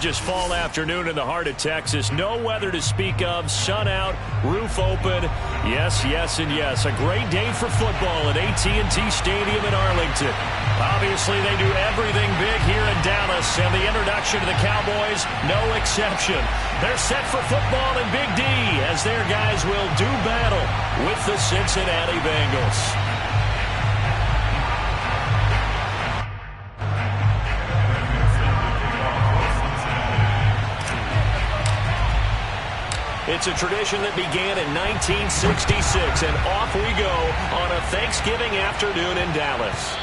gorgeous fall afternoon in the heart of Texas. No weather to speak of. Sun out, roof open. Yes, yes, and yes. A great day for football at AT&T Stadium in Arlington. Obviously, they do everything big here in Dallas, and the introduction to the Cowboys, no exception. They're set for football in Big D as their guys will do battle with the Cincinnati Bengals. It's a tradition that began in 1966, and off we go on a Thanksgiving afternoon in Dallas.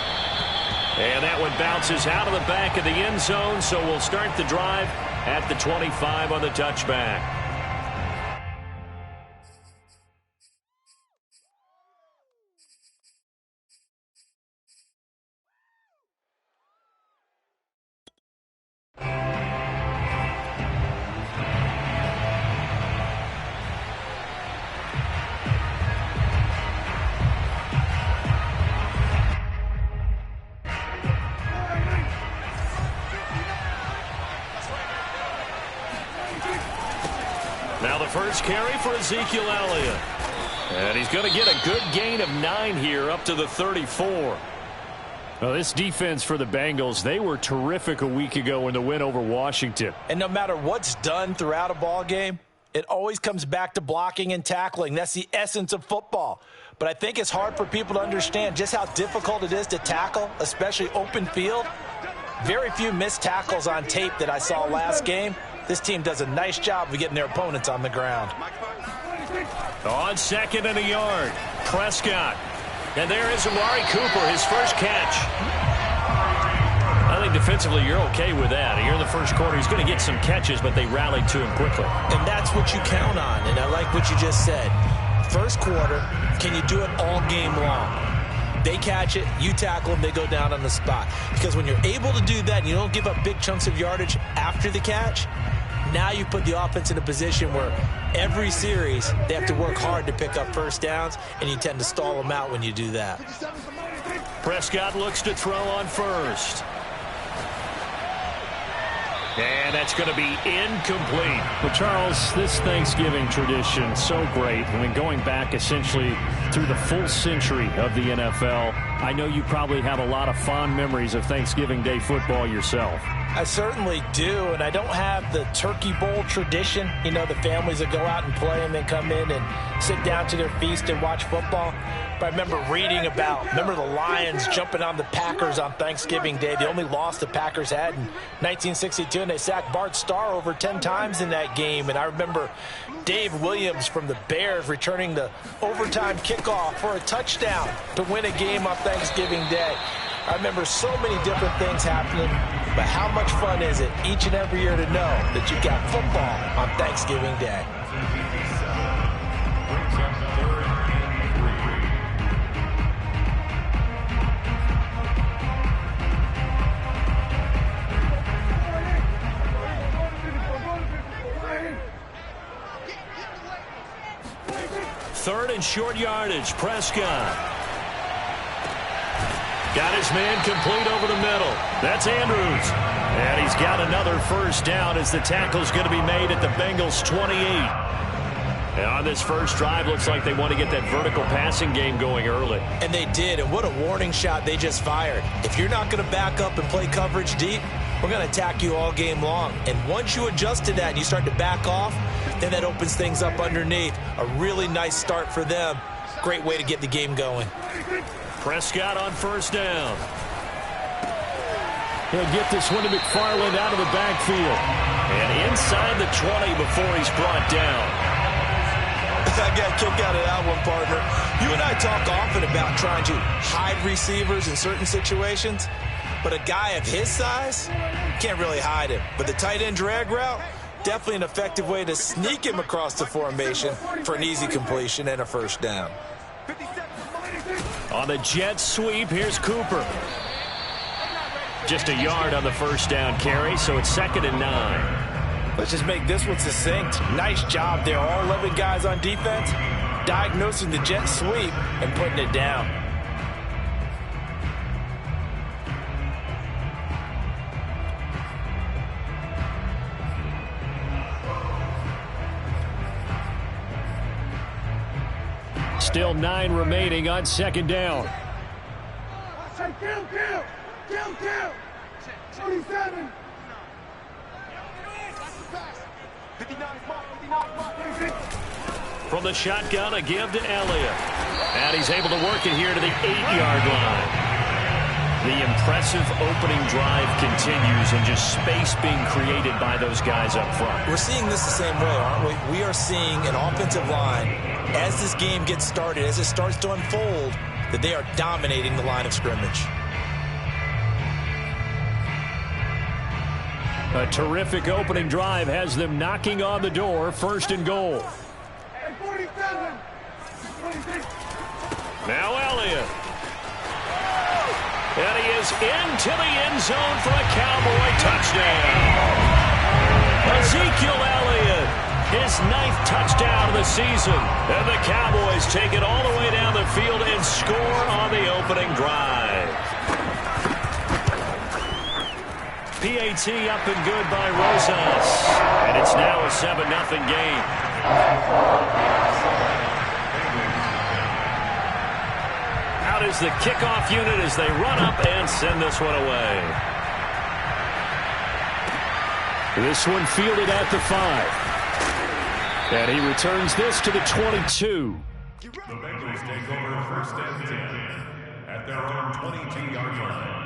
And that one bounces out of the back of the end zone, so we'll start the drive at the 25 on the touchback. Now the first carry for Ezekiel Elliott. And he's going to get a good gain of 9 here up to the 34. Well, this defense for the Bengals, they were terrific a week ago in the win over Washington. And no matter what's done throughout a ball game, it always comes back to blocking and tackling. That's the essence of football. But I think it's hard for people to understand just how difficult it is to tackle, especially open field. Very few missed tackles on tape that I saw last game. This team does a nice job of getting their opponents on the ground. On second and a yard, Prescott. And there is Amari Cooper, his first catch. I think defensively you're okay with that. Here in the first quarter, he's going to get some catches, but they rallied to him quickly. And that's what you count on, and I like what you just said. First quarter, can you do it all game long? They catch it, you tackle them, they go down on the spot. Because when you're able to do that and you don't give up big chunks of yardage after the catch, now you put the offense in a position where every series they have to work hard to pick up first downs, and you tend to stall them out when you do that. Prescott looks to throw on first. And that's going to be incomplete. Well, Charles, this Thanksgiving tradition, so great. I mean, going back essentially through the full century of the NFL, I know you probably have a lot of fond memories of Thanksgiving Day football yourself. I certainly do, and I don't have the turkey bowl tradition. You know, the families that go out and play and then come in and sit down to their feast and watch football. But I remember reading about, the Lions jumping on the Packers on Thanksgiving Day. The only loss the Packers had in 1962, and they sacked Bart Starr over 10 times in that game. And I remember Dave Williams from the Bears returning the overtime kickoff for a touchdown to win a game on Thanksgiving Day. I remember so many different things happening, but how much fun is it each and every year to know that you've got football on Thanksgiving Day? Third and short yardage, Prescott. Got his man complete over the middle. That's Andrews. And he's got another first down as the tackle's going to be made at the Bengals 28. And on this first drive, looks like they want to get that vertical passing game going early. And they did, and what a warning shot they just fired. If you're not going to back up and play coverage deep, we're going to attack you all game long. And once you adjust to that and you start to back off, then that opens things up underneath. A really nice start for them. Great way to get the game going. Prescott on first down. He'll get this one to McFarland out of the backfield. And inside the 20 before he's brought down. I got a kick out of that one, partner. You and I talk often about trying to hide receivers in certain situations, but a guy of his size can't really hide him. But the tight end drag route, definitely an effective way to sneak him across the formation for an easy completion and a first down. On the jet sweep, here's Cooper. Just a yard on the first down carry, so it's 2nd and 9. Let's just make this one succinct. Nice job there. All 11 guys on defense diagnosing the jet sweep and putting it down. Still 9 remaining on second down. Kill! 27. From the shotgun, a give to Elliott. And he's able to work it here to the 8-yard line. The impressive opening drive continues, and just space being created by those guys up front. We're seeing this the same way, aren't we? We are seeing an offensive line, as this game gets started, as it starts to unfold, that they are dominating the line of scrimmage. A terrific opening drive has them knocking on the door. First and goal. 47. Now Elliott. And he is into the end zone for a Cowboy touchdown. Ezekiel Elliott, his 9th touchdown of the season. And the Cowboys take it all the way down the field and score on the opening drive. PAT up and good by Rosas. And it's now a 7-0 game. Out is the kickoff unit as they run up and send this one away. This one fielded at the 5. And he returns this to the 22. The Bengals take over first and 10 at their own 22-yard line.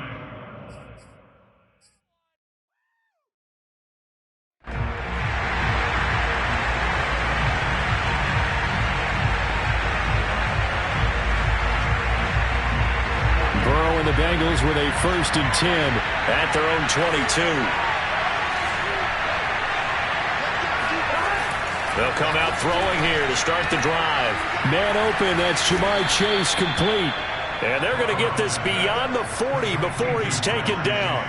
Burrow and the Bengals with a first and 10 at their own 22. They'll come out throwing here to start the drive. Man open, that's Jamar Chase complete. And they're going to get this beyond the 40 before he's taken down.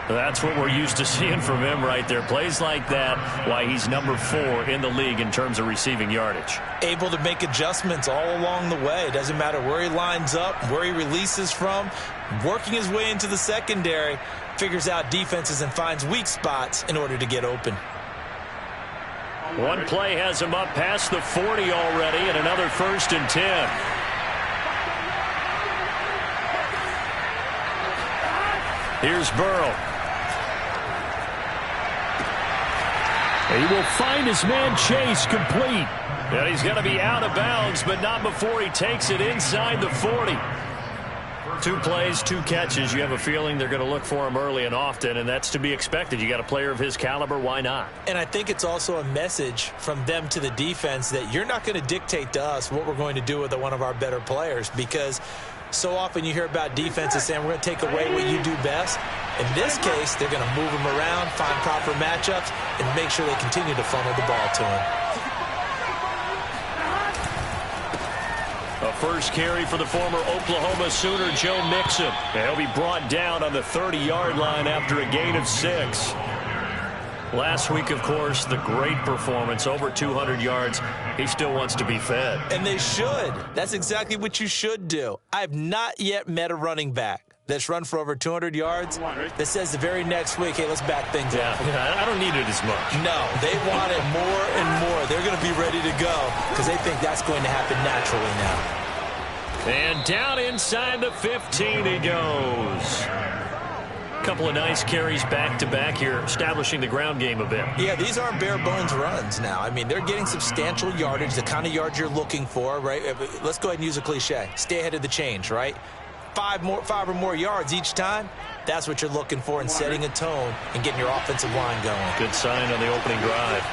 That's what we're used to seeing from him right there. Plays like that, why he's number 4 in the league in terms of receiving yardage. Able to make adjustments all along the way. Doesn't matter where he lines up, where he releases from. Working his way into the secondary, figures out defenses and finds weak spots in order to get open. One play has him up past the 40 already, and another first and 10. Here's Burrow. He will find his man Chase complete. And he's going to be out of bounds, but not before he takes it inside the 40. 2 plays, 2 catches. You have a feeling they're going to look for him early and often, and that's to be expected. You got a player of his caliber, why not? And I think it's also a message from them to the defense that you're not going to dictate to us what we're going to do with one of our better players, because so often you hear about defenses saying we're going to take away what you do best. In this case, they're going to move him around, find proper matchups, and make sure they continue to funnel the ball to him. A first carry for the former Oklahoma Sooner, Joe Mixon. And he'll be brought down on the 30-yard line after a gain of 6. Last week, of course, the great performance, over 200 yards. He still wants to be fed. And they should. That's exactly what you should do. I've not yet met a running back that's run for over 200 yards that says the very next week, hey, let's back things up. Yeah, I don't need it as much. No, they want it more and more. They're going to be ready to go because they think that's going to happen naturally now. And down inside the 15 he goes. Couple of nice carries back-to-back here, establishing the ground game a bit. Yeah, these aren't bare-bones runs now. I mean, they're getting substantial yardage, the kind of yards you're looking for, right? Let's go ahead and use a cliche. Stay ahead of the change, right? 5 or more yards each time, that's what you're looking for in setting a tone and getting your offensive line going. Good sign on the opening drive.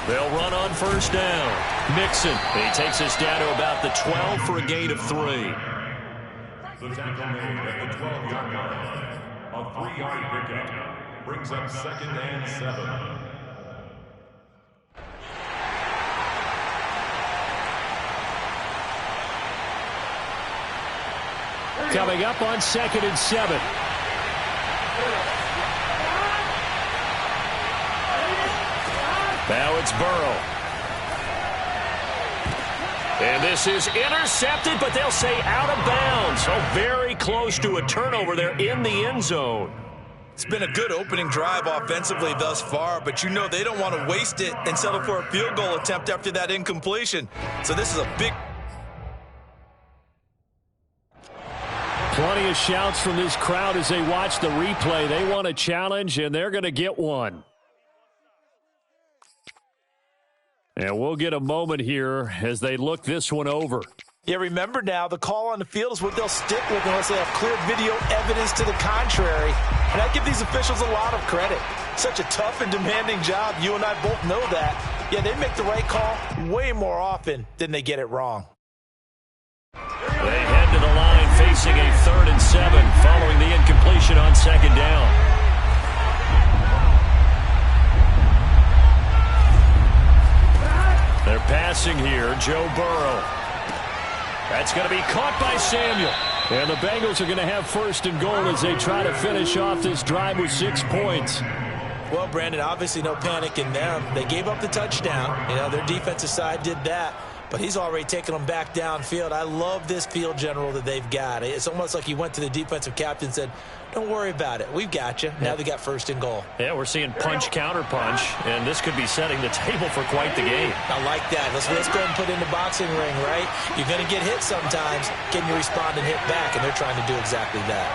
They'll run on first down. Mixon. He takes us down to about the 12 for a gain of 3. The tackle made at the 12-yard line. A 3-yard pickup brings up 2nd and 7. Coming up on 2nd and 7. Now it's Burrow. And this is intercepted, but they'll say out of bounds. So very close to a turnover there in the end zone. It's been a good opening drive offensively thus far, but you know they don't want to waste it and settle for a field goal attempt after that incompletion. So this is a big... Plenty of shouts from this crowd as they watch the replay. They want a challenge, and they're going to get one. And we'll get a moment here as they look this one over. Yeah, remember now, the call on the field is what they'll stick with unless they have clear video evidence to the contrary. And I give these officials a lot of credit. Such a tough and demanding job. You and I both know that. Yeah, they make the right call way more often than they get it wrong. They head to the line facing a 3rd and 7 following the incompletion on 2nd down. They're passing here, Joe Burrow. That's going to be caught by Samuel. And the Bengals are going to have 1st and goal as they try to finish off this drive with 6 points. Well, Brandon, obviously no panic in them. They gave up the touchdown. You know, their defensive side did that. But he's already taken them back downfield. I love this field general that they've got. It's almost like he went to the defensive captain and said, don't worry about it. We've got you. Now they got 1st and goal. Yeah, we're seeing punch, counter punch, and this could be setting the table for quite the game. I like that. Let's go ahead and put in the boxing ring, right? You're going to get hit sometimes. Can you respond and hit back? And they're trying to do exactly that.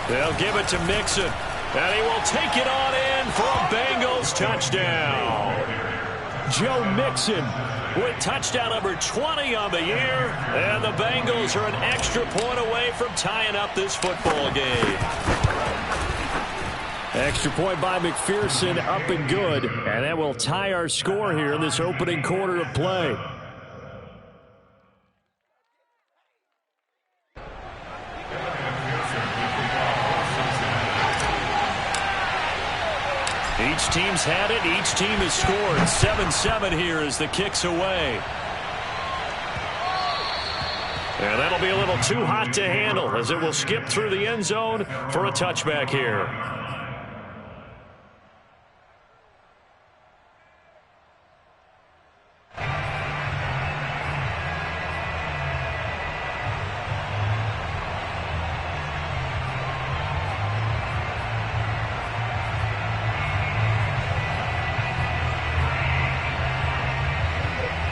They'll give it to Mixon, and he will take it on in for a Bengals touchdown. Joe Mixon with touchdown number 20 on the year, and the Bengals are an extra point away from tying up this football game. Extra point by McPherson, up and good, and that will tie our score here in this opening quarter of play. Each team's had it. Each team has scored. 7-7 here as the kick's away. And that'll be a little too hot to handle as it will skip through the end zone for a touchback here.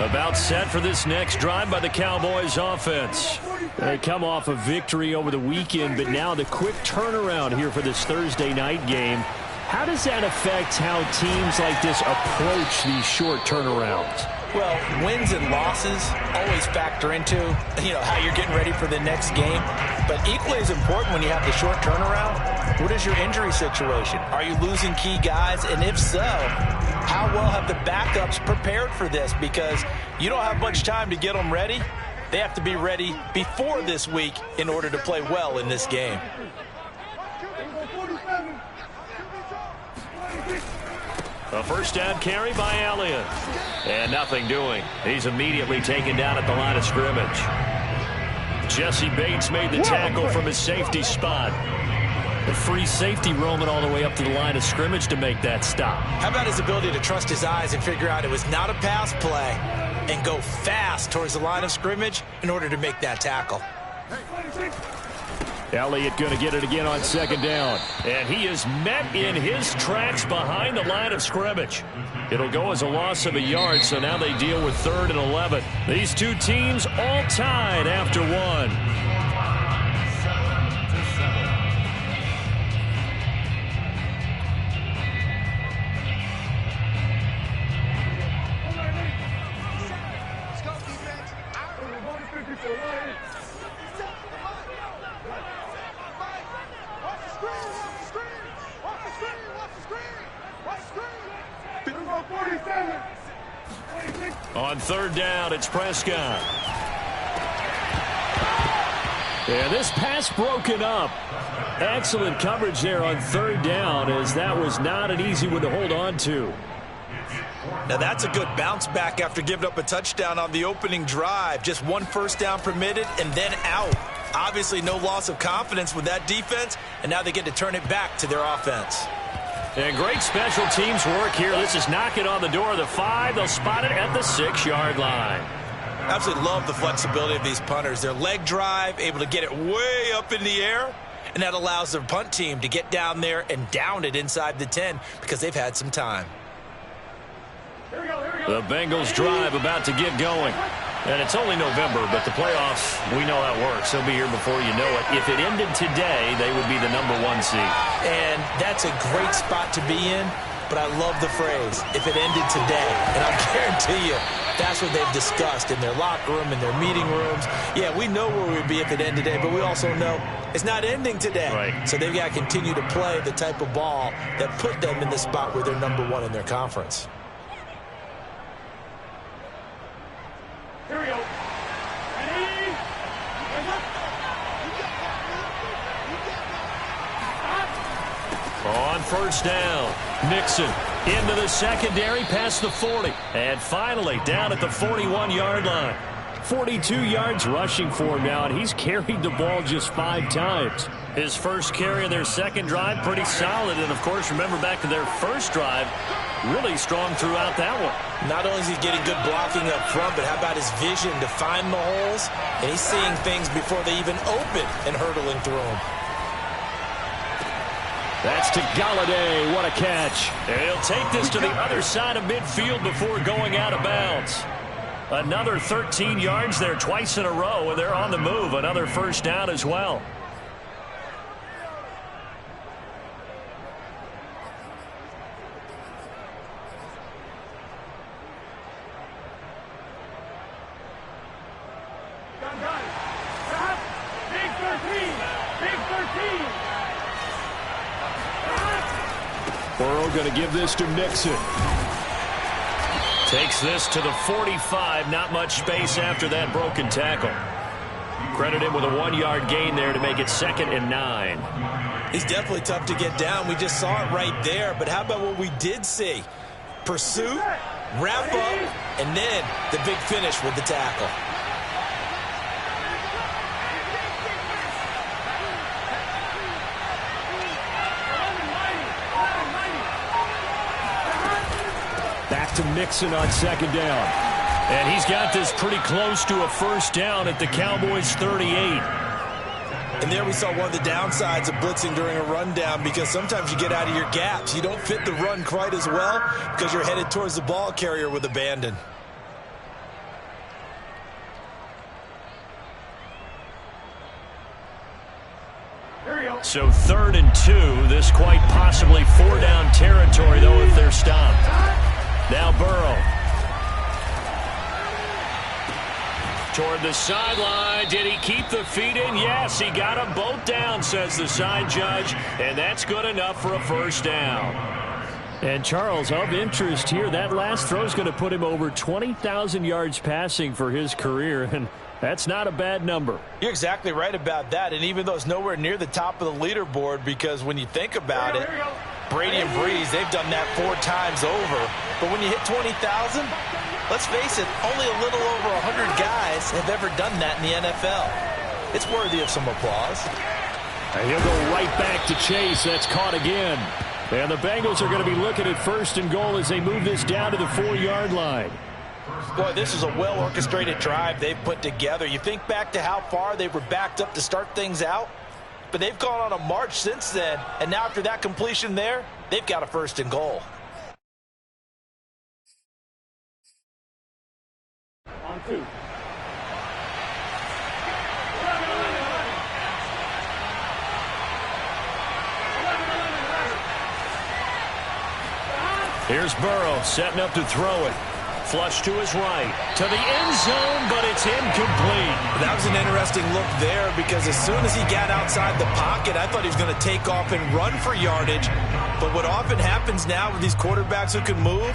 About set for this next drive by the Cowboys offense. They come off a victory over the weekend, but now the quick turnaround here for this Thursday night game. How does that affect how teams like this approach these short turnarounds? Well, wins and losses always factor into, how you're getting ready for the next game. But equally as important when you have the short turnaround, what is your injury situation? Are you losing key guys? And if so, how well have the backups prepared for this? Because you don't have much time to get them ready. They have to be ready before this week in order to play well in this game. A first down carry by Elliott. And nothing doing. He's immediately taken down at the line of scrimmage. Jesse Bates made the tackle from his safety spot. The free safety roaming all the way up to the line of scrimmage to make that stop. How about his ability to trust his eyes and figure out it was not a pass play and go fast towards the line of scrimmage in order to make that tackle? Elliott going to get it again on 2nd down. And he is met in his tracks behind the line of scrimmage. It'll go as a loss of a yard, so now they deal with 3rd and 11. These two teams all tied after one. On 3rd down, it's Prescott. And this pass broken up. Excellent coverage there on 3rd down, as that was not an easy one to hold on to. Now that's a good bounce back after giving up a touchdown on the opening drive. Just 1 first down permitted and then out. Obviously no loss of confidence with that defense, and now they get to turn it back to their offense. And great special teams work here. This is knocking on the door of the 5. They'll spot it at the 6-yard line. Absolutely love the flexibility of these punters. Their leg drive, able to get it way up in the air, and that allows their punt team to get down there and down it inside the 10 because they've had some time. The Bengals drive about to get going. And it's only November, but the playoffs, we know how it works. They'll be here before you know it. If it ended today, they would be the #1 seed. And that's a great spot to be in, but I love the phrase, if it ended today. And I guarantee you, that's what they've discussed in their locker room, in their meeting rooms. Yeah, we know where we would be if it ended today, but we also know it's not ending today. Right. So they've got to continue to play the type of ball that put them in the spot where they're #1 in their conference. Here we go. Ready? On first down, Mixon into the secondary past the 40. And finally down at the 41-yard line. 42 yards rushing for him now, and he's carried the ball just 5 times. His first carry of their second drive, pretty solid. And, of course, remember back to their first drive, really strong throughout that one. Not only is he getting good blocking up front, but how about his vision to find the holes? And he's seeing things before they even open and hurdling through them. That's to Galladay. What a catch. And he'll take this to the other side of midfield before going out of bounds. Another 13 yards there twice in a row, and they're on the move. Another first down as well. Burrow going to give this to Mixon. Takes this to the 45. Not much space after that broken tackle. Credit him with a 1-yard gain there to make it 2nd and 9. He's definitely tough to get down. We just saw it right there. But how about what we did see? Pursuit, wrap up, and then the big finish with the tackle. Back to Mixon on 2nd down. And he's got this pretty close to a first down at the Cowboys' 38. And there we saw one of the downsides of blitzing during a rundown, because sometimes you get out of your gaps. You don't fit the run quite as well because you're headed towards the ball carrier with abandon. So 3rd and 2. This quite possibly 4-down territory, though, if they're stopped. Now Burrow. Toward the sideline. Did he keep the feet in? Yes, he got them both down, says the side judge. And that's good enough for a first down. And Charles, of interest here, that last throw is going to put him over 20,000 yards passing for his career. And that's not a bad number. You're exactly right about that. And even though it's nowhere near the top of the leaderboard, because when you think about it, Brady and Breeze, they've done that 4 times over. But when you hit 20,000, let's face it, only a little over 100 guys have ever done that in the NFL. It's worthy of some applause. And he'll go right back to Chase. That's caught again. And the Bengals are going to be looking at 1st and goal as they move this down to the 4-yard line. Boy, this is a well-orchestrated drive they've put together. You think back to how far they were backed up to start things out, but they've gone on a march since then, and now after that completion there, they've got a 1st and goal. On 2. Here's Burrow setting up to throw it. Flush to his right, to the end zone, but it's incomplete. That was an interesting look there, because as soon as he got outside the pocket, I thought he was going to take off and run for yardage. But what often happens now with these quarterbacks who can move,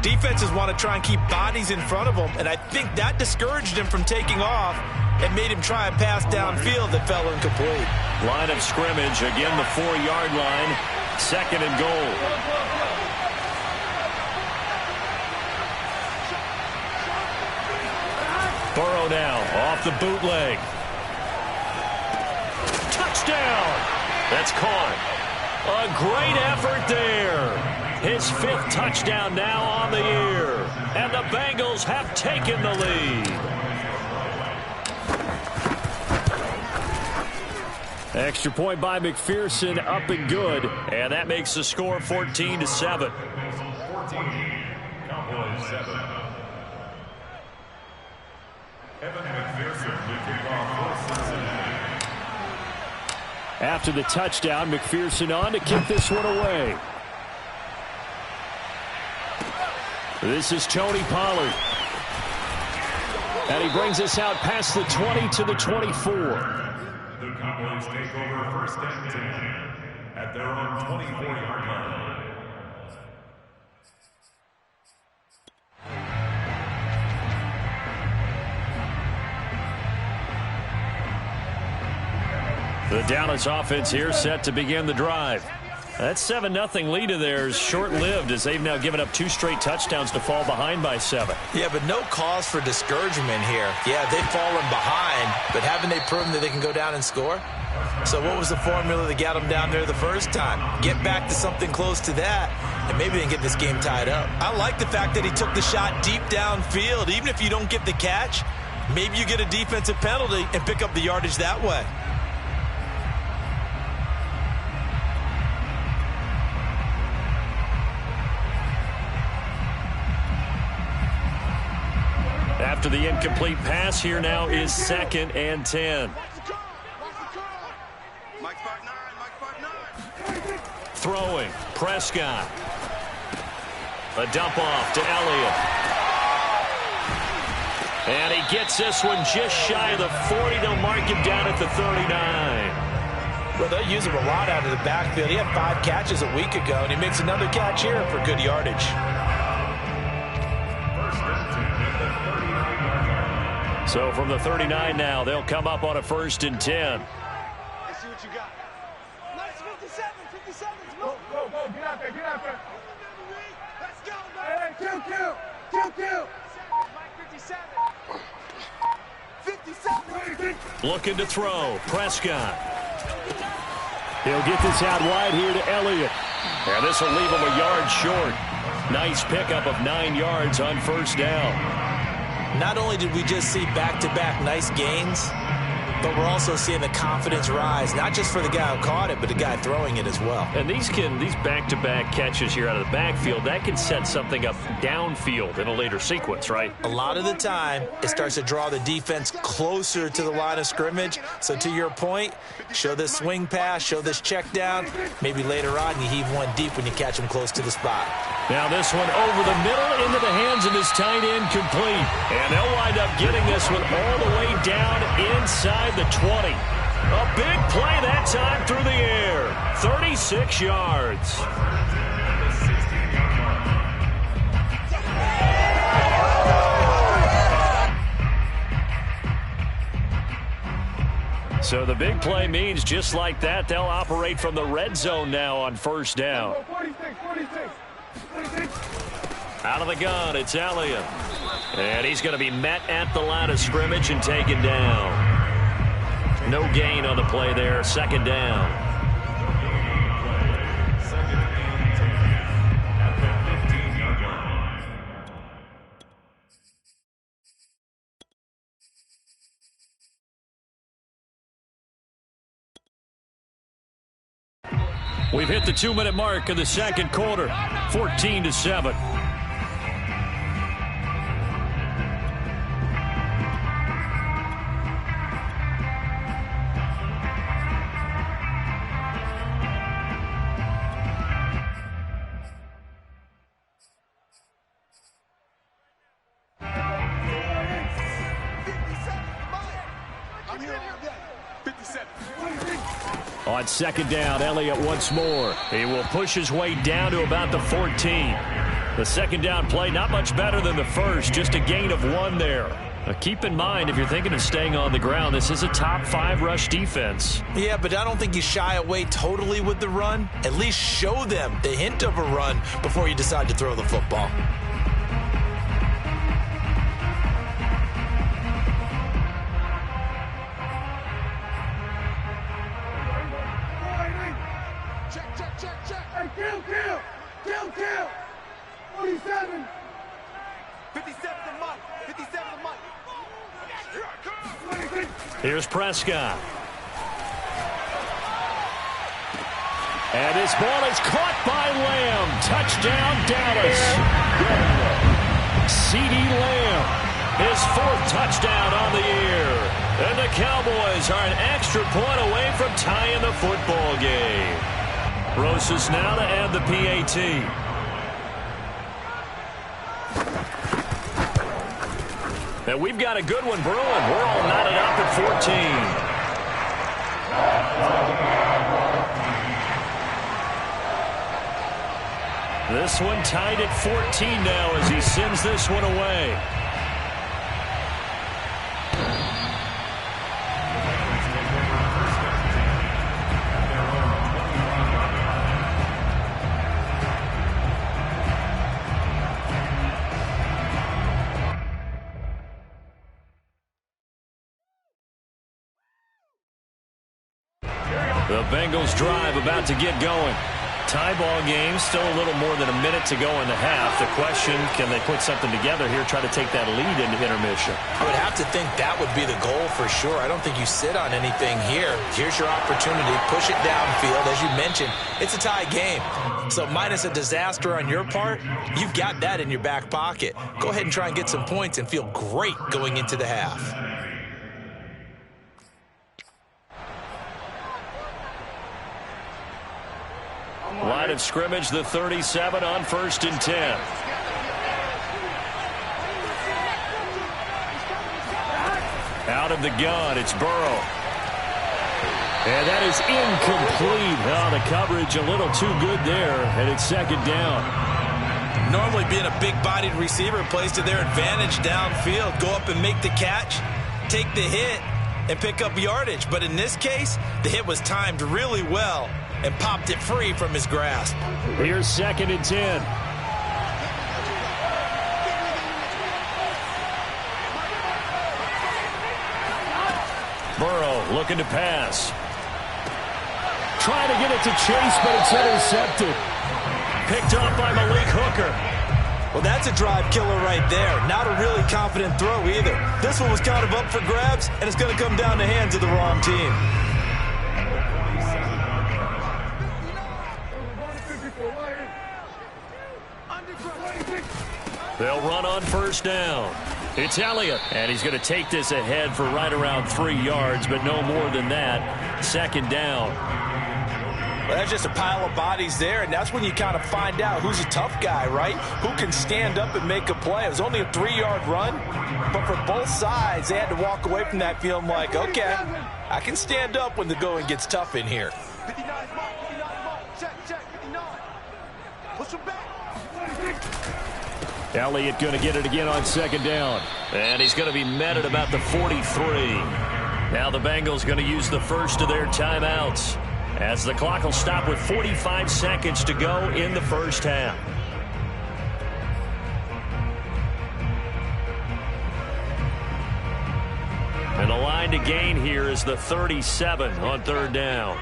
defenses want to try and keep bodies in front of them, and I think that discouraged him from taking off and made him try a pass downfield that fell incomplete. Line of scrimmage, again the 4-yard line, 2nd and goal. Burrow now off the bootleg. Touchdown! That's caught. A great effort there. His 5th touchdown now on the year. And the Bengals have taken the lead. Extra point by McPherson, up and good. And that makes the score 14-7. 14, Cowboys 7. Evan McPherson will kick off for Cincinnati. After the touchdown, McPherson on to kick this one away. This is Tony Pollard. And he brings us out past the 20 to the 24. The Cowboys take over 1st and 10 at their own 24-yard line. The Dallas offense here set to begin the drive. That 7-0 lead of theirs short-lived as they've now given up 2 straight touchdowns to fall behind by 7. Yeah, but no cause for discouragement here. Yeah, they've fallen behind, but haven't they proven that they can go down and score? So what was the formula that got them down there the first time? Get back to something close to that, and maybe they can get this game tied up. I like the fact that he took the shot deep downfield. Even if you don't get the catch, maybe you get a defensive penalty and pick up the yardage that way. After the incomplete pass, here now is 2nd and 10. Throwing, Prescott. A dump off to Elliott. And he gets this one just shy of the 40. They'll mark him down at the 39. Well, they'll use him a lot out of the backfield. He had 5 catches a week ago, and he makes another catch here for good yardage. So from the 39 now, they'll come up on a 1st and 10. Let's see what you got. Nice 57. 57. Go, get out there, Let's go, man. Hey, Q. 57. Looking to throw, Prescott. He'll get this out wide here to Elliott. And this will leave him a yard short. Nice pickup of 9 yards on 1st down. Not only did we just see back-to-back nice gains, but we're also seeing the confidence rise, not just for the guy who caught it, but the guy throwing it as well. And these back-to-back catches here out of the backfield, that can set something up downfield in a later sequence, right? A lot of the time, it starts to draw the defense closer to the line of scrimmage. So to your point, show this swing pass, show this check down. Maybe later on you heave one deep when you catch them close to the spot. Now this one over the middle into the hands of his tight end, complete. And they'll wind up getting this one all the way down inside the 20. A big play that time through the air. 36 yards. So the big play means just like that, they'll operate from the red zone now on 1st down. 46. Out of the gun, it's Elliott. And he's going to be met at the line of scrimmage and taken down. No gain on the play there, 2nd down. We've hit the 2-minute mark of the 2nd quarter, 14-7. On 2nd down, Elliott once more. He will push his way down to about the 14. The 2nd down play, not much better than the first, just a gain of 1 there. Now keep in mind, if you're thinking of staying on the ground, this is a top 5 rush defense. Yeah, but I don't think you shy away totally with the run. At least show them the hint of a run before you decide to throw the football. Check. Kill. 47. 57 the month. 57 the month. Here's Prescott. And this ball is caught by Lamb. Touchdown, Dallas. C.D. Lamb, his 4th touchdown on the year. And the Cowboys are an extra point away from tying the football game. Rosas now to add the PAT. And we've got a good one brewing. We're all knotted up at 14. This one tied at 14 now as he sends this one away. The Bengals drive about to get going. Tie ball game, still a little more than a minute to go in the half. The question, can they put something together here, try to take that lead into intermission? I would have to think that would be the goal for sure. I don't think you sit on anything here. Here's your opportunity. Push it downfield. As you mentioned, it's a tie game. So minus a disaster on your part, you've got that in your back pocket. Go ahead and try and get some points and feel great going into the half. Line of scrimmage, the 37 on 1st and 10. Out of the gun, it's Burrow. And that is incomplete. Oh, the coverage a little too good there, and it's 2nd down. Normally being a big-bodied receiver plays to their advantage downfield. Go up and make the catch, take the hit, and pick up yardage. But in this case, the hit was timed really well and popped it free from his grasp. Here's 2nd and 10. Burrow looking to pass. Trying to get it to Chase, but it's intercepted. Picked off by Malik Hooker. Well, that's a drive killer right there. Not a really confident throw either. This one was kind of up for grabs, and it's going to come down the hands of the wrong team. They'll run on 1st down. It's Elliott, and he's going to take this ahead for right around 3 yards, but no more than that. 2nd down. Well, that's just a pile of bodies there, and that's when you kind of find out who's a tough guy, right? Who can stand up and make a play. It was only a 3-yard run, but for both sides, they had to walk away from that feeling like, okay, I can stand up when the going gets tough in here. 59 mark. Check, 59. Push him back. Elliott going to get it again on 2nd down. And he's going to be met at about the 43. Now the Bengals going to use the first of their timeouts, as the clock will stop with 45 seconds to go in the 1st half. And the line to gain here is the 37 on 3rd down.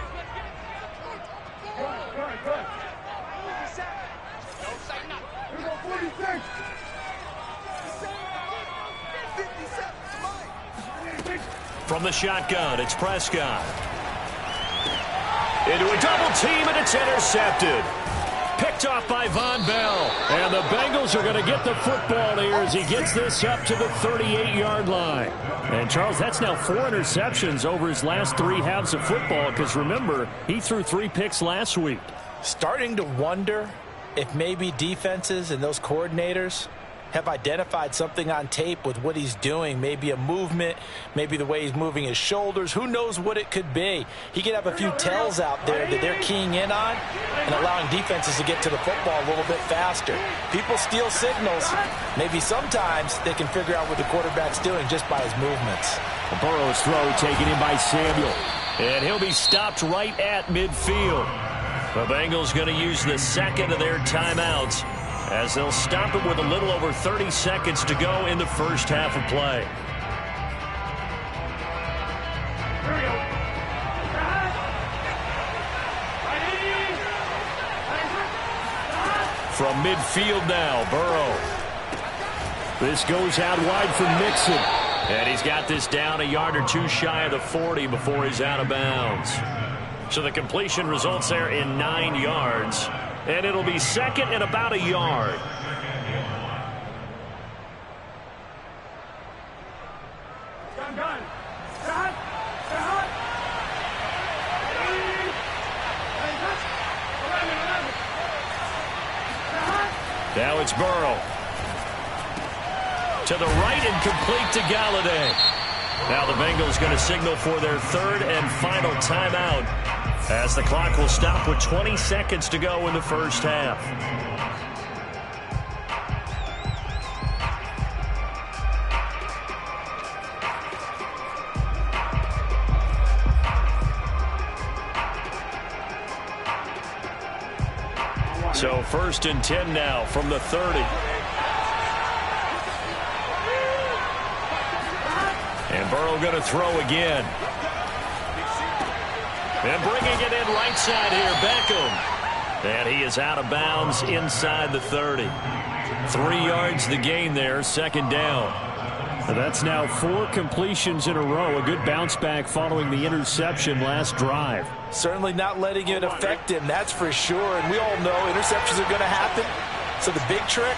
From the shotgun, it's Prescott. Into a double team, and it's intercepted. Picked off by Von Bell. And the Bengals are going to get the football here as he gets this up to the 38-yard line. And, Charles, that's now 4 interceptions over his last 3 halves of football, because, remember, he threw 3 picks last week. Starting to wonder if maybe defenses and those coordinators have identified something on tape with what he's doing. Maybe a movement, maybe the way he's moving his shoulders. Who knows what it could be? He could have a few tells out there that they're keying in on and allowing defenses to get to the football a little bit faster. People steal signals. Maybe sometimes they can figure out what the quarterback's doing just by his movements. Burrow's throw taken in by Samuel. And he'll be stopped right at midfield. The Bengals going to use the 2nd of their timeouts, as they'll stop it with a little over 30 seconds to go in the 1st half of play. Here we go. From midfield now, Burrow. This goes out wide for Mixon. And he's got this down a yard or two shy of the 40 before he's out of bounds. So the completion results there in 9 yards. And it'll be second and about a yard. Now it's Burrow. To the right and complete to Galladay. Now the Bengals going to signal for their third and final timeout as the clock will stop with 20 seconds to go in the first half. So first and 10 now from the 30. And Burrow going to throw again. And bringing it in right side here, Beckham. And he is out of bounds inside the 30. 3 yards the gain there, second down. That's now 4 completions in a row. A good bounce back following the interception last drive. Certainly not letting it affect him, that's for sure. And we all know interceptions are going to happen. So the big trick,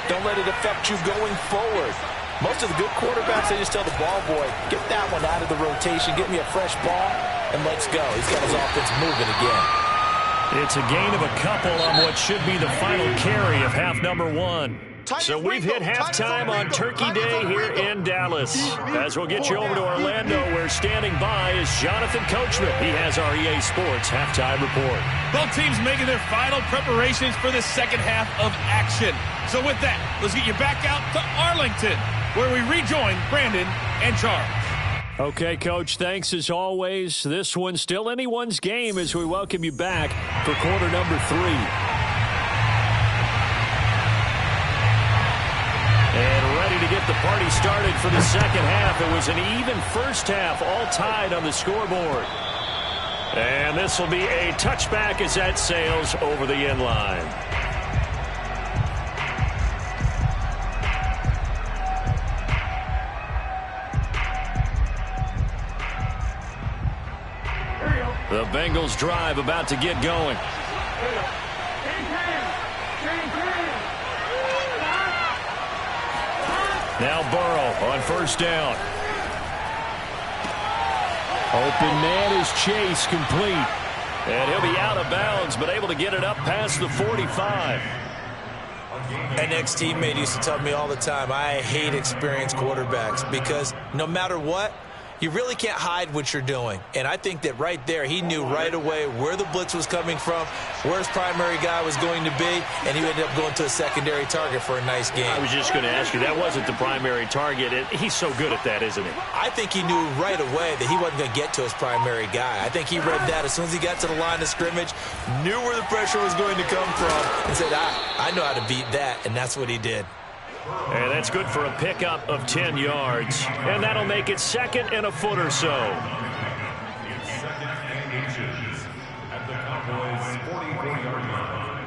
don't let it affect you going forward. Most of the good quarterbacks, they just tell the ball boy, get that one out of the rotation, get me a fresh ball, and let's go. He's got his offense moving again. It's a gain of a couple on what should be the final carry of half number 1. So we've hit halftime on Turkey Day here in Dallas. As we'll get you over to Orlando, where standing by is Jonathan Coachman. He has our EA Sports halftime report. Both teams making their final preparations for the second half of action. So with that, let's get you back out to Arlington, where we rejoin Brandon and Charles. Okay, Coach, thanks as always. This one's still anyone's game as we welcome you back for quarter number 3. And ready to get the party started for the second half. It was an even first half, all tied on the scoreboard. And this will be a touchback as that sails over the end line. The Bengals drive about to get going. Now Burrow on first down. Open man is Chase, complete. And he'll be out of bounds, but able to get it up past the 45. An ex-teammate used to tell me all the time, I hate experienced quarterbacks because no matter what, you really can't hide what you're doing. And I think that right there, he knew right away where the blitz was coming from, where his primary guy was going to be, and he ended up going to a secondary target for a nice game. I was just going to ask you, that wasn't the primary target. He's so good at that, isn't he? I think he knew right away that he wasn't going to get to his primary guy. I think he read that as soon as he got to the line of scrimmage, knew where the pressure was going to come from, and said, I know how to beat that, and that's what he did. And that's good for a pickup of 10 yards. And that'll make it second and a foot or so. It's second and inches at the Cowboys' 44-yard line.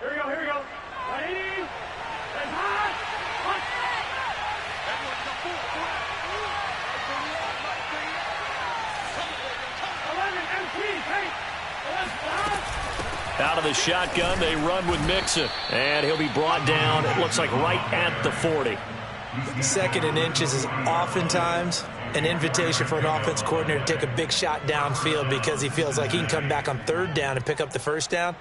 Here we go, here we go. Ready? And hot. Out of the shotgun, they run with Mixon. And he'll be brought down, it looks like right at the 40. Second and inches is oftentimes an invitation for an offense coordinator to take a big shot downfield because he feels like he can come back on third down and pick up the first down.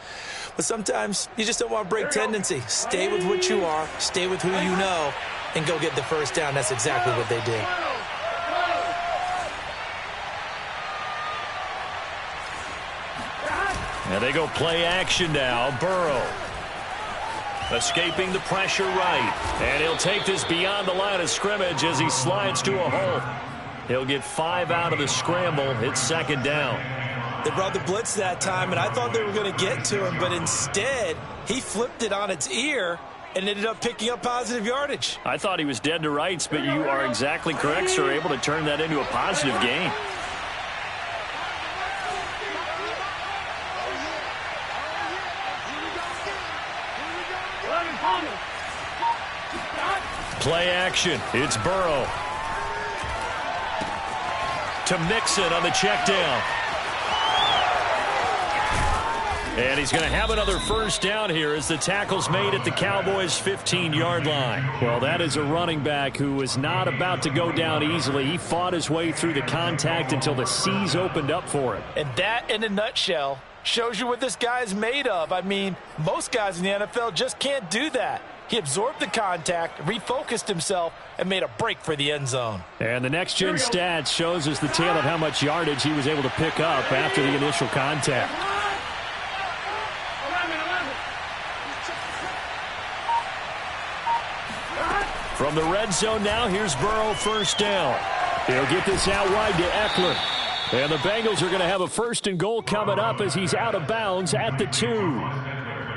But sometimes you just don't want to break tendency. Stay with what you are, stay with who you know, and go get the first down. That's exactly what they did. And they go play action now. Burrow escaping the pressure right. And he'll take this beyond the line of scrimmage as he slides to a hole. He'll get 5 out of the scramble. It's second down. They brought the blitz that time, and I thought they were going to get to him, but instead he flipped it on its ear and ended up picking up positive yardage. I thought he was dead to rights, but you are exactly correct, sir. Able to turn that into a positive gain. Play action. It's Burrow. To Mixon on the check down. And he's going to have another first down here as the tackle's made at the Cowboys' 15-yard line. Well, that is a running back who was not about to go down easily. He fought his way through the contact until the seas opened up for him. And that, in a nutshell, shows you what this guy is made of. I mean, most guys in the NFL just can't do that. He absorbed the contact, refocused himself, and made a break for the end zone. And the next-gen stats shows us the tale of how much yardage he was able to pick up after the initial contact. From the red zone now, here's Burrow, first down. He'll get this out wide to Eckler. And the Bengals are going to have a first and goal coming up as he's out of bounds at the 2.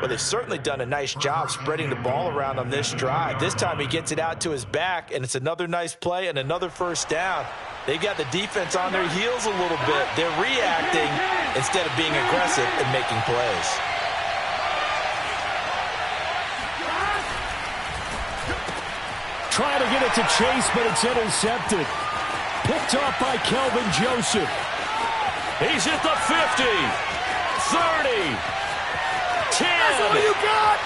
Well, they've certainly done a nice job spreading the ball around on this drive. This time he gets it out to his back, and it's another nice play and another first down. They've got the defense on their heels a little bit. They're reacting instead of being aggressive and making plays. Trying to get it to Chase, but it's intercepted. Picked off by Kelvin Joseph. He's at the 50, 30, 10. That's all you got.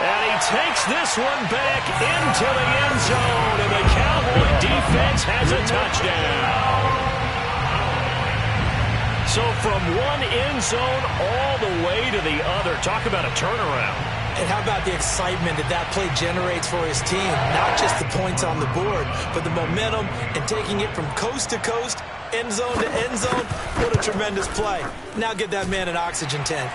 And he takes this one back into the end zone, and the Cowboy defense has a touchdown. So from one end zone all the way to the other. Talk about a turnaround. And how about the excitement that that play generates for his team? Not just the points on the board, but the momentum and taking it from coast to coast, end zone to end zone. What a tremendous play. Now get that man an oxygen tank.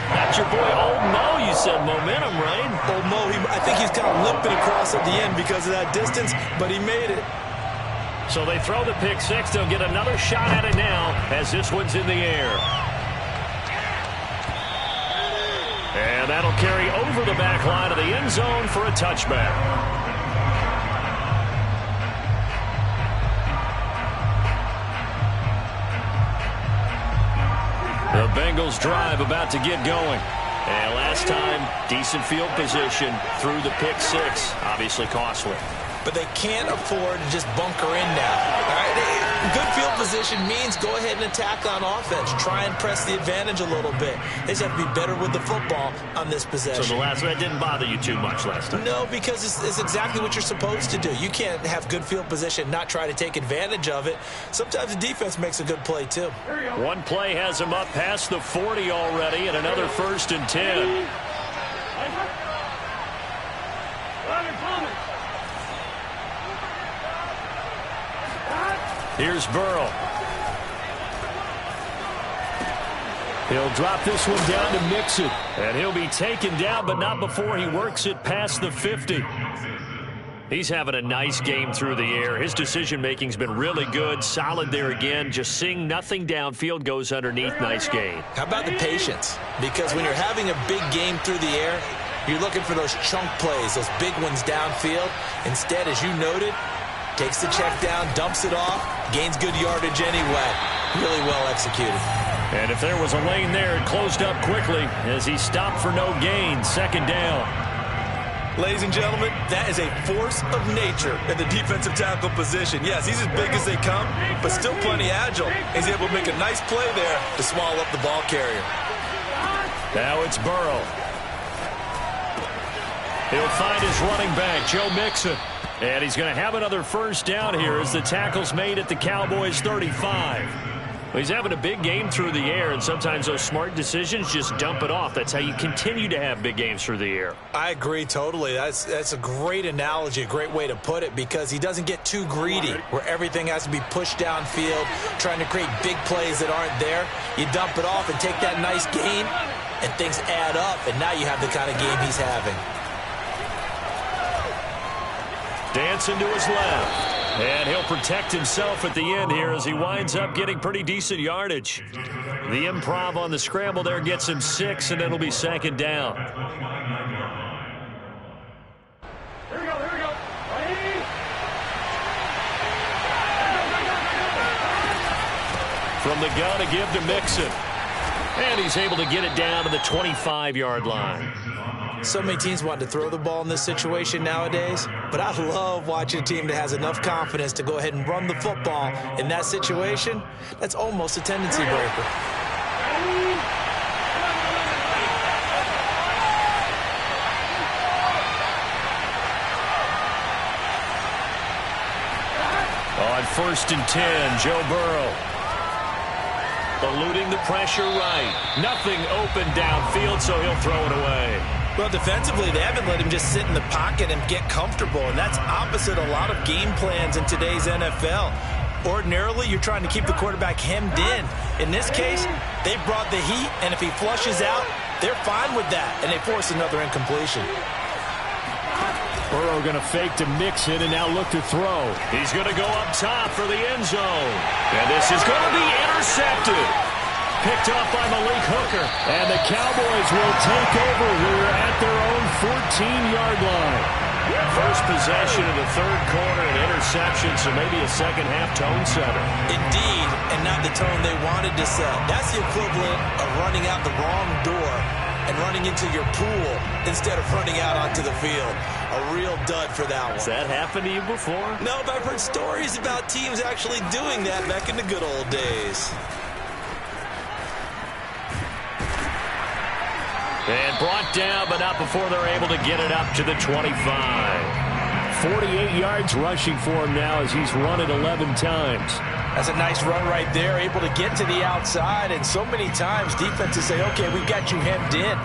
That's your boy Old Mo. You said momentum, right? Old Mo, I think he's kind of limping across at the end because of that distance, but he made it. So they throw the pick six. They'll get another shot at it now as this one's in the air. And that'll carry over the back line of the end zone for a touchback. The Bengals drive about to get going. And last time, decent field position through the pick six. Obviously costly. But they can't afford to just bunker in now. All right? Good field position means go ahead and attack on offense. Try and press the advantage a little bit. They just have to be better with the football on this possession. So the last one didn't bother you too much last time? No, because it's exactly what you're supposed to do. You can't have good field position and not try to take advantage of it. Sometimes the defense makes a good play, too. One play has him up past the 40 already, and another 1st and 10. Here's Burrow. He'll drop this one down to Mixon. And he'll be taken down, but not before he works it past the 50. He's having a nice game through the air. His decision-making's been really good. Solid there again. Just seeing nothing downfield goes underneath. Nice game. How about the patience? Because when you're having a big game through the air, you're looking for those chunk plays, those big ones downfield. Instead, as you noted, takes the check down, dumps it off, gains good yardage anyway. Really well executed. And if there was a lane there, it closed up quickly as he stopped for no gain. 2nd down. Ladies and gentlemen, that is a force of nature in the defensive tackle position. Yes, he's as big as they come, but still plenty agile. He's able to make a nice play there to swallow up the ball carrier. Now it's Burrow. He'll find his running back, Joe Mixon. And he's going to have another first down here as the tackle's made at the Cowboys' 35. Well, he's having a big game through the air, and sometimes those smart decisions just dump it off. That's how you continue to have big games through the air. I agree totally. That's a great analogy, a great way to put it, because he doesn't get too greedy where everything has to be pushed downfield, trying to create big plays that aren't there. You dump it off and take that nice gain, and things add up, and now you have the kind of game he's having. Dancing to his left. And he'll protect himself at the end here as he winds up getting pretty decent yardage. The improv on the scramble there gets him 6, and it'll be 2nd down. Here we go, here we go. Ready? From the gun to give to Mixon. And he's able to get it down to the 25-yard line. So many teams want to throw the ball in this situation nowadays, but I love watching a team that has enough confidence to go ahead and run the football in that situation. That's almost a tendency breaker. On 1st and 10, Joe Burrow. Eluding the pressure right. Nothing open downfield, so he'll throw it away. Well, defensively, they haven't let him just sit in the pocket and get comfortable, and that's opposite a lot of game plans in today's NFL. Ordinarily, you're trying to keep the quarterback hemmed in. In this case, they brought the heat, and if he flushes out, they're fine with that, and they force another incompletion. Burrow going to fake to Mixon and now look to throw. He's going to go up top for the end zone. And this is going to be intercepted. Picked off by Malik Hooker. And the Cowboys will take over here at their own 14-yard line. First possession of the third quarter, an interception, so maybe a second-half tone setter. Indeed, and not the tone they wanted to set. That's the equivalent of running out the wrong door and running into your pool instead of running out onto the field. A real dud for that one. Has that happened to you before? No, but I've heard stories about teams actually doing that back in the good old days. And brought down, but not before they're able to get it up to the 25. 48 yards rushing for him now as he's run it 11 times. That's a nice run right there, able to get to the outside, and so many times defenses say, okay, we've got you hemmed in.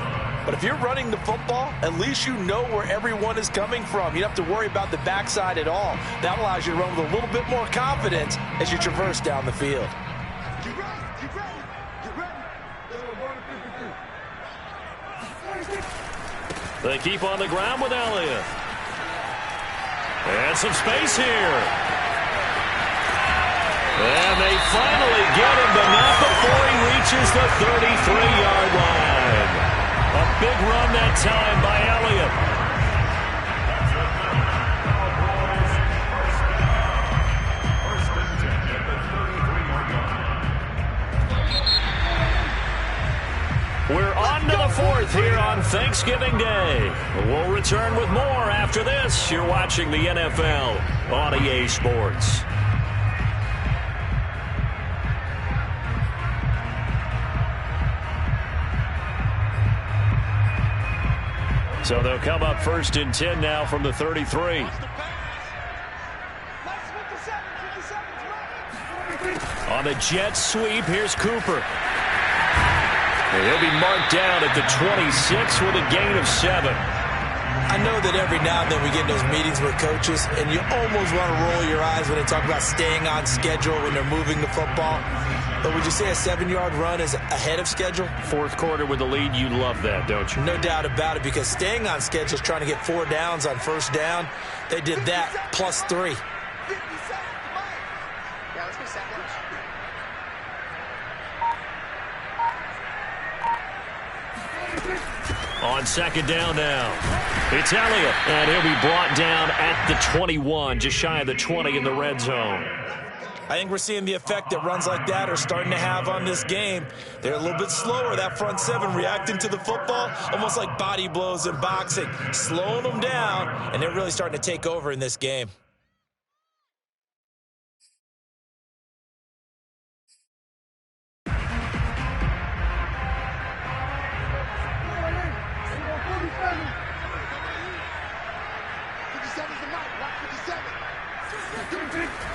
But if you're running the football, at least you know where everyone is coming from. You don't have to worry about the backside at all. That allows you to run with a little bit more confidence as you traverse down the field. Get ready, get ready, get ready. They keep on the ground with Elliott. And some space here. And they finally get him, but not before he reaches the 33-yard line. A big run that time by Elliott. We're on to the fourth here on Thanksgiving Day. We'll return with more after this. You're watching the NFL on EA Sports. So they'll come up 1st and 10 now from the 33. On the jet sweep, here's Cooper. And he'll be marked down at the 26 with a gain of 7. I know that every now and then we get in those meetings with coaches, and you almost want to roll your eyes when they talk about staying on schedule when they're moving the football. But would you say a 7-yard run is ahead of schedule? Fourth quarter with the lead, you love that, don't you? No doubt about it, because staying on schedule is trying to get 4 downs on first down. They did that plus 3. On second down now, it's Elliott, and he'll be brought down at the 21, just shy of the 20 in the red zone. I think we're seeing the effect that runs like that are starting to have on this game. They're a little bit slower, that front seven, reacting to the football, almost like body blows in boxing, slowing them down, and they're really starting to take over in this game.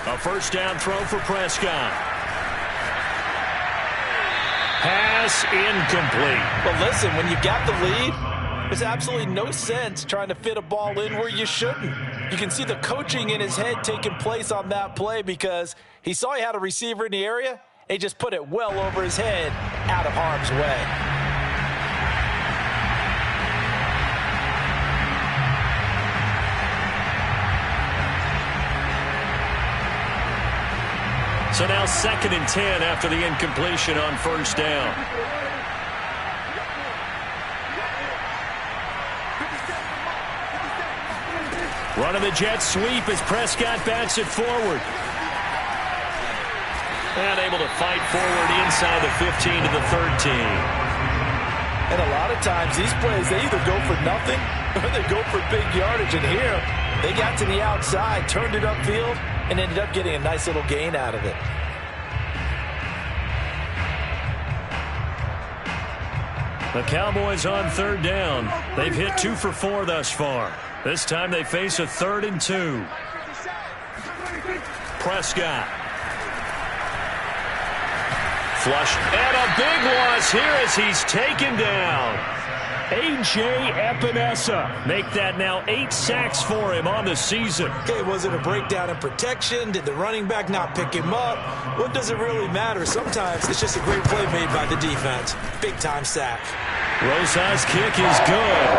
A first down throw for Prescott. Pass incomplete. But listen, when you got the lead, there's absolutely no sense trying to fit a ball in where you shouldn't. You can see the coaching in his head taking place on that play because he saw he had a receiver in the area, and he just put it well over his head out of harm's way. So now 2nd and 10 after the incompletion on first down. Running the jet sweep as Prescott bats it forward. And able to fight forward inside the 15 to the 13. And a lot of times these plays, they either go for nothing or they go for big yardage. And here, they got to the outside, turned it upfield, and ended up getting a nice little gain out of it. The Cowboys on third down. They've hit 2 for 4 thus far. This time they face a 3rd and 2. Prescott. Flush. And a big loss here as he's taken down. A.J. Epinesa. Make that now 8 sacks for him on the season. Okay, was it a breakdown in protection? Did the running back not pick him up? What does it really matter? Sometimes it's just a great play made by the defense. Big-time sack. Rosa's kick is good.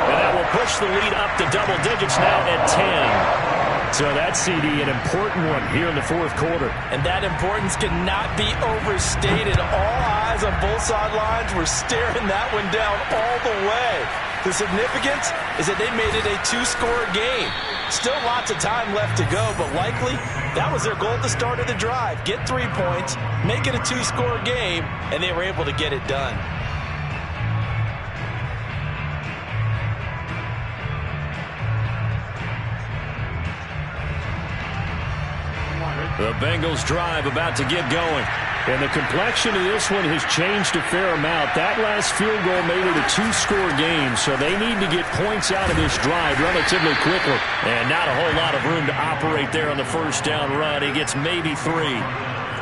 And that will push the lead up to double digits now at 10. So that CD, an important one here in the 4th quarter. And that importance cannot be overstated. All eyes on both sidelines were staring that one down all the way. The significance is that they made it a 2-score game. Still lots of time left to go, but likely that was their goal at the start of the drive. Get 3 points, make it a 2-score game, and they were able to get it done. The Bengals drive about to get going. And the complexion of this one has changed a fair amount. That last field goal made it a 2-score game, so they need to get points out of this drive relatively quickly. And not a whole lot of room to operate there on the first down run. He gets maybe 3.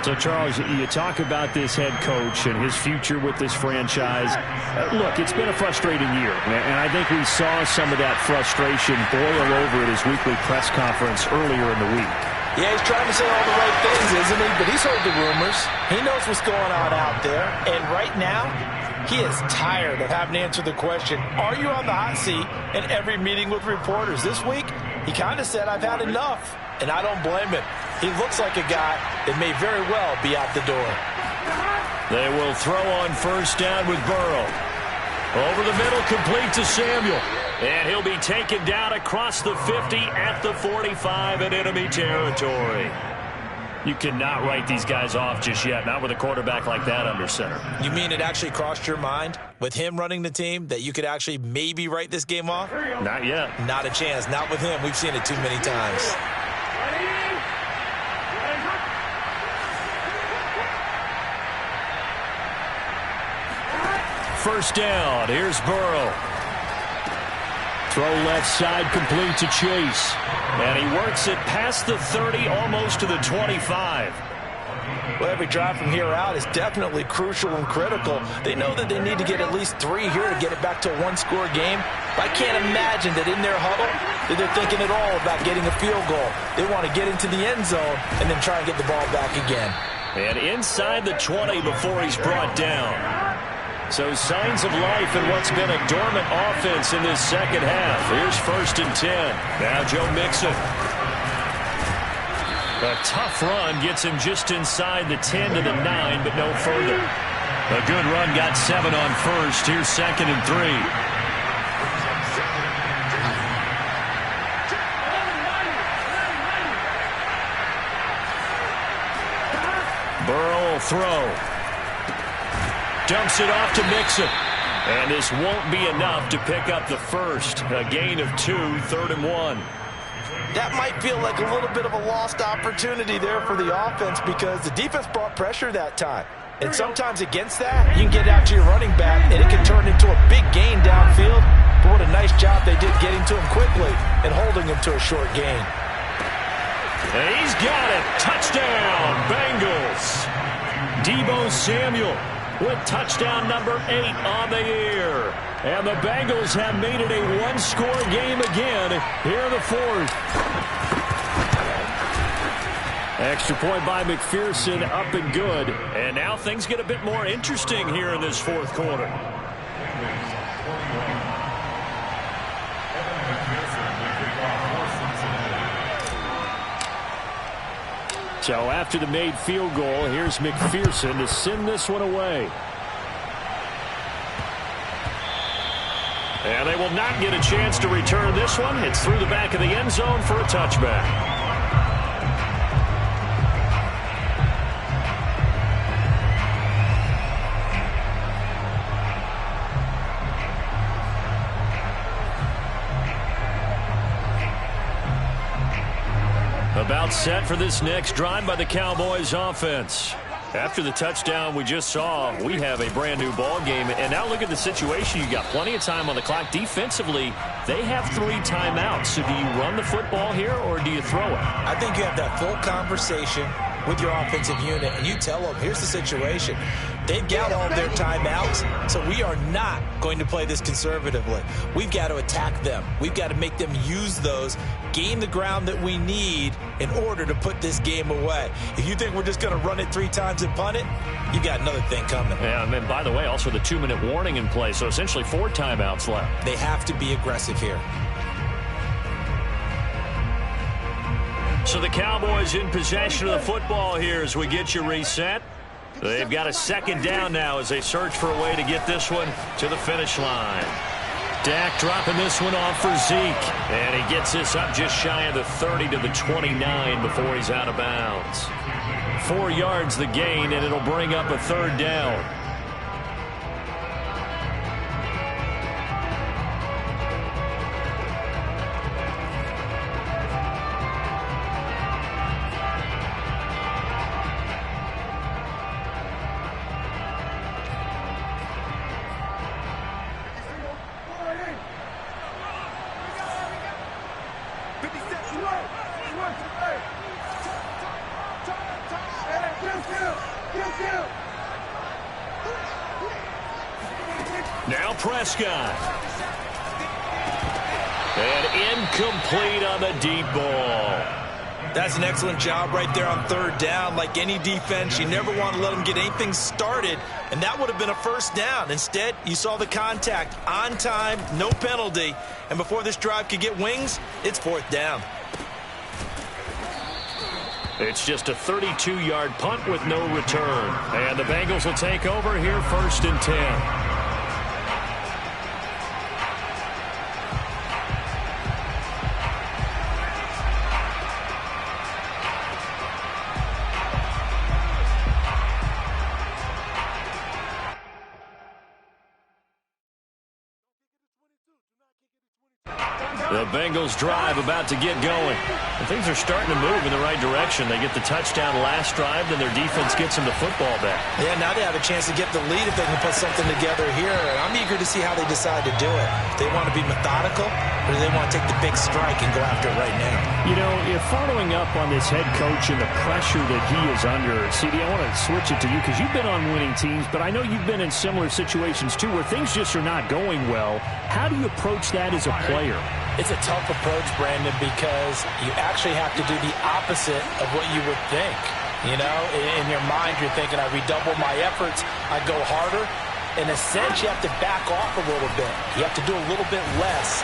So, Charles, you talk about this head coach and his future with this franchise. Look, it's been a frustrating year, and I think we saw some of that frustration boil over at his weekly press conference earlier in the week. Yeah, he's trying to say all the right things, isn't he? But he's heard the rumors. He knows what's going on out there. And right now, he is tired of having to answer the question, are you on the hot seat in every meeting with reporters? This week, he kind of said, I've had enough. And I don't blame him. He looks like a guy that may very well be out the door. They will throw on first down with Burrow. Over the middle, complete to Samuel. And he'll be taken down across the 50 at the 45 in enemy territory. You cannot write these guys off just yet, not with a quarterback like that under center. You mean it actually crossed your mind with him running the team that you could actually maybe write this game off? Not yet. Not a chance. Not with him. We've seen it too many times. First down. Here's Burrow. Throw left side, complete to Chase. And he works it past the 30, almost to the 25. Well, every drive from here out is definitely crucial and critical. They know that they need to get at least 3 here to get it back to a 1-score game. But I can't imagine that in their huddle that they're thinking at all about getting a field goal. They want to get into the end zone and then try and get the ball back again. And inside the 20 before he's brought down. So signs of life in what's been a dormant offense in this second half. Here's first and 10. Now Joe Mixon. A tough run gets him just inside the 10 to the 9, but no further. A good run got 7 on first. Here's second and 3. Burrow will throw. Dumps it off to Mixon. And this won't be enough to pick up the first. A gain of 2, 3rd and 1. That might feel like a little bit of a lost opportunity there for the offense because the defense brought pressure that time. And sometimes against that, you can get out to your running back, and it can turn into a big gain downfield. But what a nice job they did getting to him quickly and holding him to a short gain. And he's got it. Touchdown, Bengals. Deebo Samuel with touchdown number 8 on the year. And the Bengals have made it a 1-score game again here in the 4th. Extra point by McPherson, up and good. And now things get a bit more interesting here in this 4th quarter. So after the made field goal, here's McPherson to send this one away. And they will not get a chance to return this one. It's through the back of the end zone for a touchback. About set for this next drive by the Cowboys offense. After the touchdown we just saw, we have a brand new ball game. And now look at the situation. You got plenty of time on the clock. Defensively, they have 3 timeouts. So do you run the football here or do you throw it? I think you have that full conversation with your offensive unit, and you tell them, here's the situation. They've got all their timeouts, so we are not going to play this conservatively. We've got to attack them. We've got to make them use those, gain the ground that we need in order to put this game away. If you think we're just going to run it 3 times and punt it, you've got another thing coming. Yeah, and by the way, also the 2-minute warning in play, so essentially 4 timeouts left. They have to be aggressive here. So the Cowboys in possession of the football here as we get you reset. They've got a 2nd down now as they search for a way to get this one to the finish line. Dak dropping this one off for Zeke. And he gets this up just shy of the 30 to the 29 before he's out of bounds. 4 yards the gain, and it'll bring up a 3rd down. Now Prescott. And incomplete on the deep ball. That's an excellent job right there on 3rd down. Like any defense, you never want to let them get anything started, and that would have been a 1st down. Instead, you saw the contact on time, no penalty, and before this drive could get wings, it's 4th down. It's just a 32-yard punt with no return. And the Bengals will take over here 1st and 10. The Bengals drive about to get going. And things are starting to move in the right direction. They get the touchdown last drive, then their defense gets them the football back. Yeah, now they have a chance to get the lead if they can put something together here. I'm eager to see how they decide to do it. Do they want to be methodical, or do they want to take the big strike and go after it right now? You know, if following up on this head coach and the pressure that he is under, CD, I want to switch it to you because you've been on winning teams, but I know you've been in similar situations too where things just are not going well. How do you approach that as a player? It's a tough approach, Brandon, because you actually have to do the opposite of what you would think. You know, in your mind, you're thinking, I redouble my efforts, I go harder. In a sense, you have to back off a little bit. You have to do a little bit less.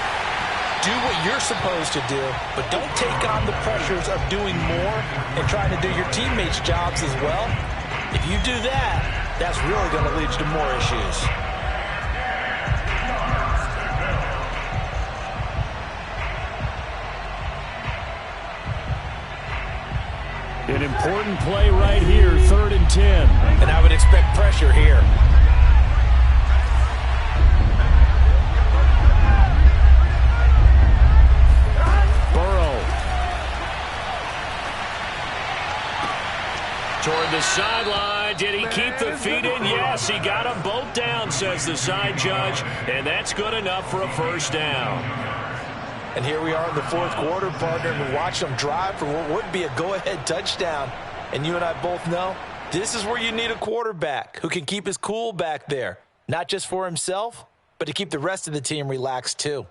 Do what you're supposed to do, but don't take on the pressures of doing more and trying to do your teammates' jobs as well. If you do that, that's really going to lead to more issues. An important play right here, 3rd and 10. And I would expect pressure here. Burrow. Toward the sideline. Did he keep the feet in? Yes, he got them both down, says the side judge. And that's good enough for a 1st down. And here we are in the 4th quarter, partner, and we watch them drive for what would be a go-ahead touchdown. And you and I both know this is where you need a quarterback who can keep his cool back there, not just for himself, but to keep the rest of the team relaxed too.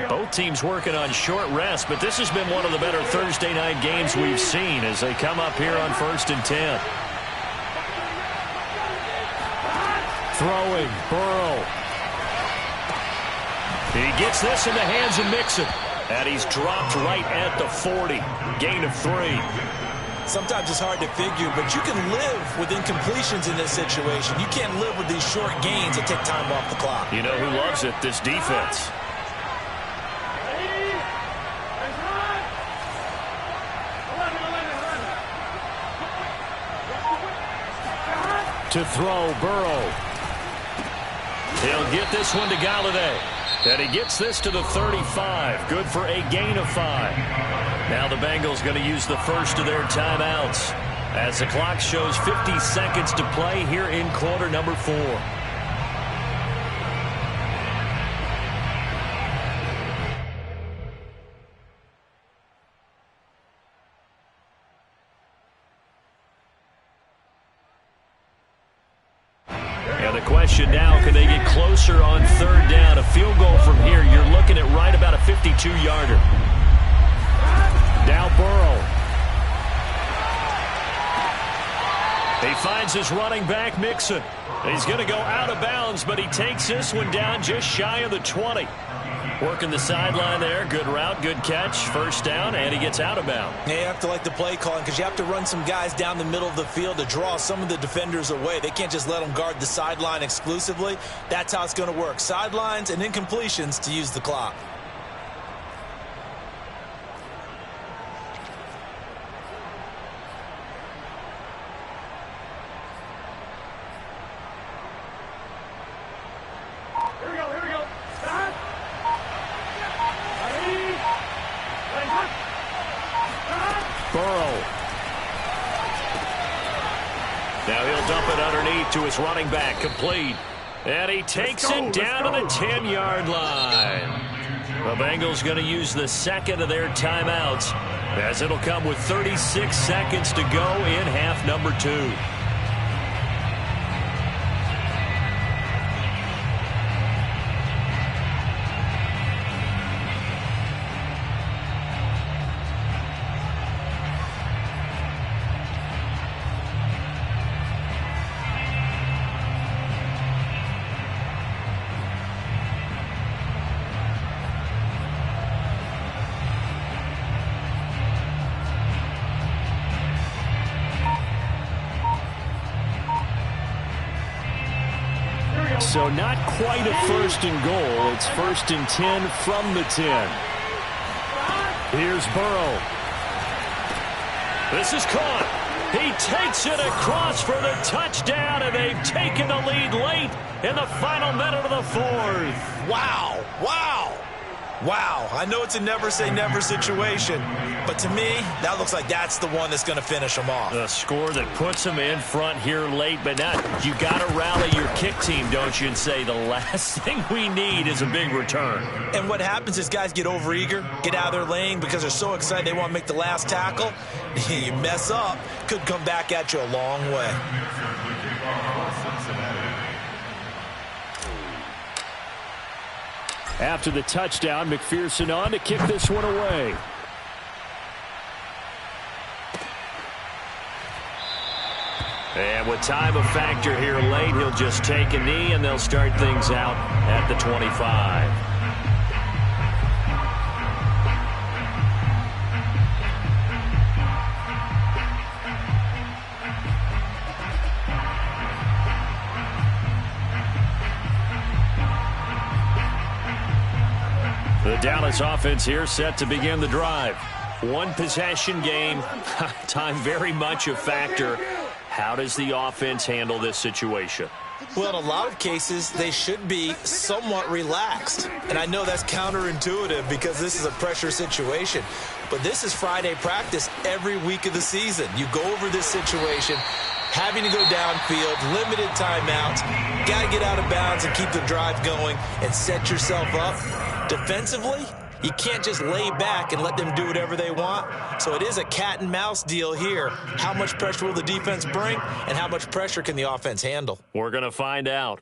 Both teams working on short rest, but this has been one of the better Thursday night games we've seen as they come up here on 1st and 10. Throwing, Burrow. He gets this in the hands of Mixon. And he's dropped right at the 40. Gain of 3. Sometimes it's hard to figure, but you can live with incompletions in this situation. You can't live with these short gains that take time off the clock. You know who loves it? This defense. To throw, Burrow. He'll get this one to Galladay. And he gets this to the 35. Good for a gain of 5. Now the Bengals going to use the first of their timeouts as the clock shows 50 seconds to play here in quarter number 4. And the question now, can they get closer on third down? A field goal from here, you're looking at right about a 52-yarder. Now Burrow. He finds his running back, Mixon. He's going to go out of bounds, but he takes this one down just shy of the 20. Working the sideline there. Good route, good catch. First down, and he gets out of bounds. Yeah, you have to like the play calling because you have to run some guys down the middle of the field to draw some of the defenders away. They can't just let them guard the sideline exclusively. That's how it's going to work. Sidelines and incompletions to use the clock. To his running back, complete. And he takes it down to the 10-yard line. The Bengals going to use the second of their timeouts as it'll come with 36 seconds to go in half number 2. So not quite a first and goal. It's first and 10 from the 10. Here's Burrow. This is caught. He takes it across for the touchdown, and they've taken the lead late in the final minute of the 4th. Wow. Wow. Wow. I know it's a never-say-never situation, but to me, that looks like that's the one that's going to finish them off. The score that puts them in front here late, but now you got to rally your kick team, don't you, and say the last thing we need is a big return. And what happens is guys get overeager, get out of their lane because they're so excited they want to make the last tackle. You mess up, could come back at you a long way. After the touchdown, McPherson on to kick this one away. And with time a factor here late, he'll just take a knee, and they'll start things out at the 25. The Dallas offense here set to begin the drive. One possession game. Time very much a factor. How does the offense handle this situation? Well, in a lot of cases, they should be somewhat relaxed. And I know that's counterintuitive because this is a pressure situation. But this is Friday practice every week of the season. You go over this situation, having to go downfield, limited timeouts, got to get out of bounds and keep the drive going and set yourself up. Defensively, you can't just lay back and let them do whatever they want. So it is a cat and mouse deal here. How much pressure will the defense bring, and how much pressure can the offense handle? We're going to find out.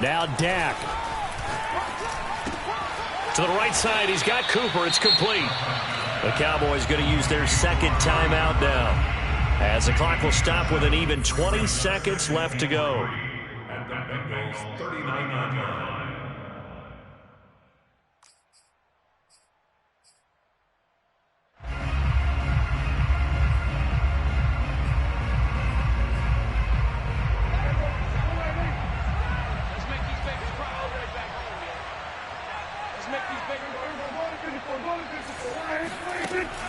Now Dak. To the right side, he's got Cooper. It's complete. The Cowboys going to use their second timeout now, as the clock will stop with an even 20 seconds left to go. At the Bengals 39-yard line.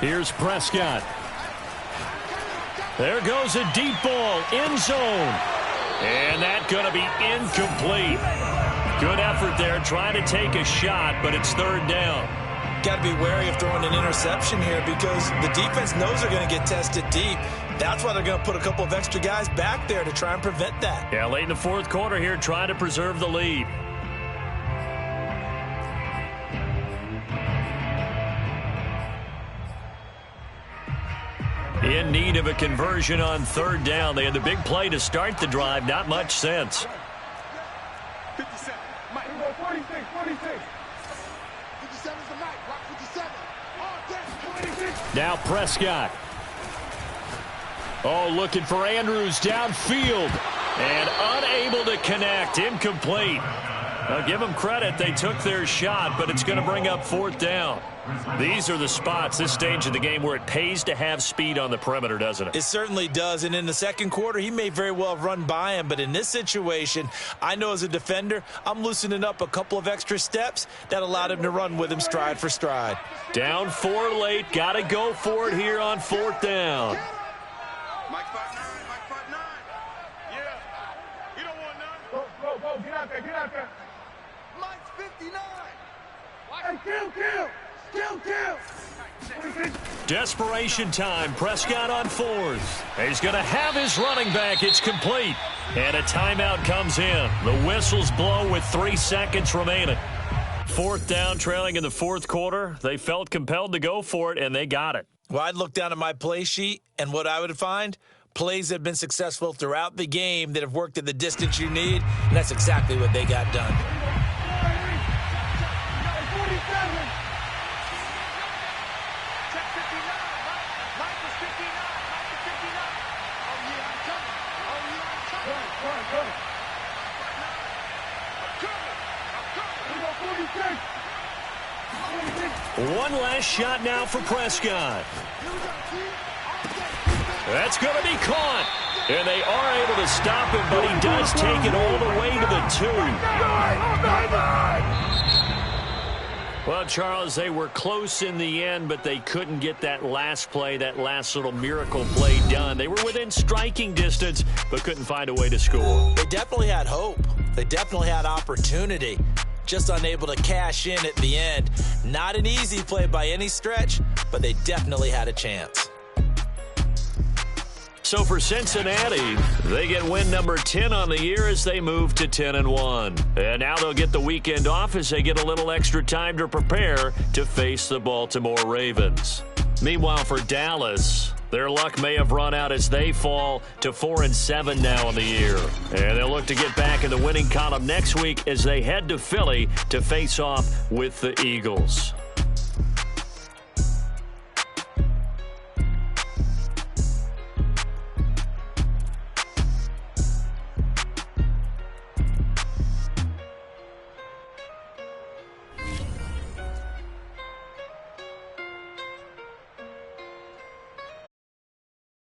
Here's Prescott. There goes a deep ball, end zone. And that's going to be incomplete. Good effort there, trying to take a shot, but it's third down. Got to be wary of throwing an interception here because the defense knows they're going to get tested deep. That's why they're going to put a couple of extra guys back there to try and prevent that. Yeah, late in the fourth quarter here, trying to preserve the lead. In need of a conversion on third down. They had the big play to start the drive. Not much sense. 57. Mike, 46, 46. 57's the Mike. Rock 57. Oh, 26. Now Prescott. Oh, looking for Andrews downfield. And unable to connect. Incomplete. Now, give them credit. They took their shot, but it's going to bring up fourth down. These are the spots, this stage of the game, where it pays to have speed on the perimeter, doesn't it? It certainly does, and in the second quarter, he may very well have run by him, but in this situation, I know as a defender, I'm loosening up a couple of extra steps that allowed him to run with him stride for stride. Down 4 late, got to go for it here on fourth down. Mike 5'9", Mike 5'9". Yeah. You don't want none. Go, get out there, get out there. Mike's 59. Hey, kill. Desperation time. Prescott on fourth. He's going to have his running back. It's complete. And a timeout comes in. The whistles blow with 3 seconds remaining. Fourth down, trailing in the fourth quarter. They felt compelled to go for it, and they got it. Well, I'd look down at my play sheet, and what I would find, plays that have been successful throughout the game that have worked at the distance you need, and that's exactly what they got done. One last shot now for Prescott. That's going to be caught. And they are able to stop him, but he does take it all the way to the 2. Well, Charles, they were close in the end, but they couldn't get that last play, that last little miracle play done. They were within striking distance, but couldn't find a way to score. They definitely had hope. They definitely had opportunity. Just unable to cash in at the end. Not an easy play by any stretch, but they definitely had a chance. So for Cincinnati, they get win number 10 on the year as they move to 10-1. And now they'll get the weekend off as they get a little extra time to prepare to face the Baltimore Ravens. Meanwhile, for Dallas, their luck may have run out as they fall to 4-7 now on the year. And they'll look to get back in the winning column next week as they head to Philly to face off with the Eagles.